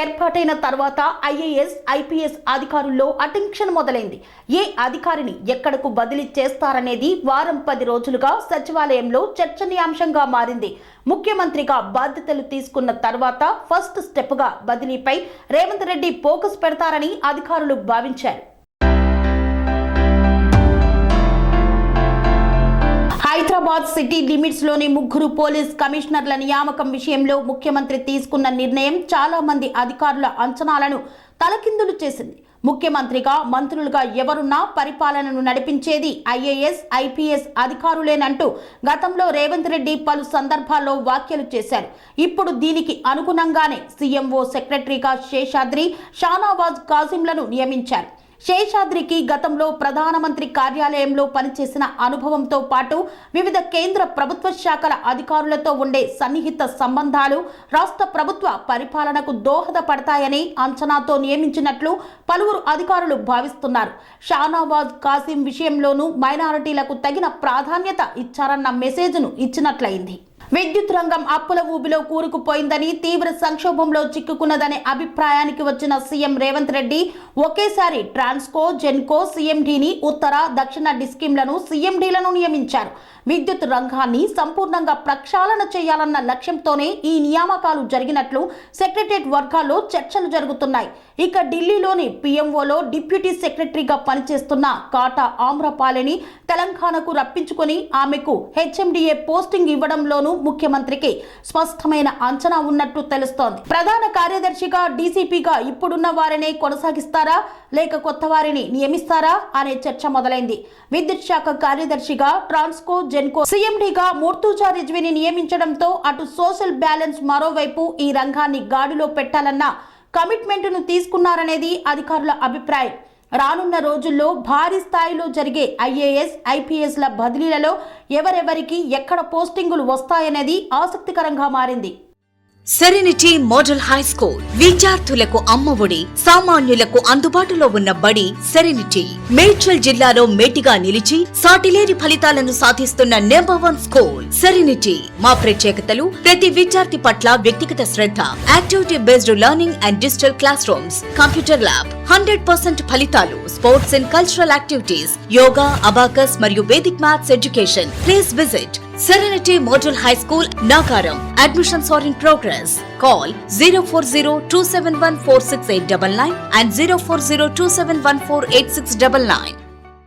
ఏర్పాటైన తర్వాత IAS, IPS అధికారుల్లో అటెన్షన్ మొదలైంది. ఏ అధికారిని ఎక్కడకు బదిలీ చేస్తారనేది వారం 10 రోజులుగా సచివాలయంలో చర్చనీయాంశంగా మారింది. ముఖ్యమంత్రిగా బాధ్యతలు తీసుకున్న తర్వాత ఫస్ట్ స్టెప్గా బదిలీపై రేవంత్ రెడ్డి ఫోకస్ పెడతారని అధికారులు భావించారు. హైదరాబాద్ సిటీ లిమిట్స్ లోని 3 పోలీస్ కమిషనర్ల నియామకం విషయంలో ముఖ్యమంత్రి తీసుకున్న నిర్ణయం చాలా మంది అధికారుల అంచనాలను తలకిందులు చేసింది. ముఖ్యమంత్రిగా, మంత్రులుగా ఎవరున్నా పరిపాలనను నడిపించేది ఐఏఎస్, ఐపీఎస్ అధికారులేనంటూ గతంలో రేవంత్ రెడ్డి పలు సందర్భాల్లో వ్యాఖ్యలు చేశారు. ఇప్పుడు దీనికి అనుగుణంగానే సీఎంఓ సెక్రటరీగా శేషాద్రి, షానవాజ్ కాసింలను నియమించారు. శేషాద్రికి గతంలో ప్రధానమంత్రి కార్యాలయంలో పనిచేసిన అనుభవంతో పాటు వివిధ కేంద్ర ప్రభుత్వ శాఖల అధికారులతో ఉండే సన్నిహిత సంబంధాలు రాష్ట్ర ప్రభుత్వ పరిపాలనకు దోహదపడతాయని అంచనాతో నియమించినట్లు పలువురు అధికారులు భావిస్తున్నారు. షానవాజ్ కాసిం విషయంలోనూ మైనారిటీలకు తగిన ప్రాధాన్యత ఇచ్చారన్న మెసేజ్ను ఇచ్చినట్లయింది. విద్యుత్ రంగం అప్పుల ఊబిలో కూరుకుపోయిందని, తీవ్ర సంక్షోభంలో చిక్కుకున్నదనే అభిప్రాయానికి వచ్చిన సీఎం రేవంత్ రెడ్డి ఒకేసారి ట్రాన్స్కో, జెన్కో, సీఎండీని, ఉత్తర, దక్షిణ డిస్కిమ్లను సీఎండీలను నియమించారు. విద్యుత్ రంగాన్ని సంపూర్ణంగా ప్రక్షాళన చేయాలన్న లక్ష్యంతోనే ఈ నియామకాలు జరిగినట్లు సెక్రటరియట్ వర్గాల్లో చర్చలు జరుగుతున్నాయి. ఇక ఢిల్లీలోని పీఎంఓలో డిప్యూటీ సెక్రటరీగా పనిచేస్తున్న కాటా ఆమ్రపాలిని తెలంగాణకు రప్పించుకొని ఆమెకు హెచ్ఎండిఏ పోస్టింగ్ ఇవ్వడంలోనూ ముఖ్యమంత్రికి స్పష్టమైన అంచనా ఉన్నట్టు తెలుస్తోంది. ప్రధాన కార్యదర్శిగా, డీసీపీగా ఇప్పుడున్న వారినే కొనసాగిస్తారా లేక కొత్త వారిని నియమిస్తారా అనే చర్చ మొదలైంది. విద్యుత్ శాఖ కార్యదర్శిగా ట్రాన్స్కో, జెన్కో, సీఎండీగా మూర్తుజా రిజ్వీని నియమించడంతో అటు సోషల్ బ్యాలెన్స్, మరోవైపు ఈ రంగాన్ని గాడిలో పెట్టాలన్న కమిట్మెంట్ను తీసుకున్నారనేది అధికారుల అభిప్రాయం. రానున్న రోజుల్లో భారీ స్థాయిలో జరిగే ఐఏఎస్, ఐపీఎస్ల బదిలీలలో ఎవరెవరికి ఎక్కడ పోస్టింగులు వస్తాయనేది ఆసక్తికరంగా మారింది. సెరెనిటీ మోడల్ హై స్కూల్ విద్యార్థులకు అమ్మఒడి, సామాన్యులకు అందుబాటులో ఉన్న బడి సెరెనిటీ. మేడ్చల్ జిల్లాలో మేటిగా నిలిచి సాటిలేని ఫలితాలను సాధిస్తున్న #1 స్కూల్ సెరెనిటీ. మా ప్రత్యేకతలు ప్రతి విద్యార్థి పట్ల వ్యక్తిగత శ్రద్ధ, activity based learning and digital classrooms, computer lab, 100% ఫలితాలు, sports and cultural activities, yoga, abacus మరియు Vedic maths education. Please visit Serenity Model High School, Nagaram. Admissions are in progress. Call 040-271-46899 and 040-271-48699.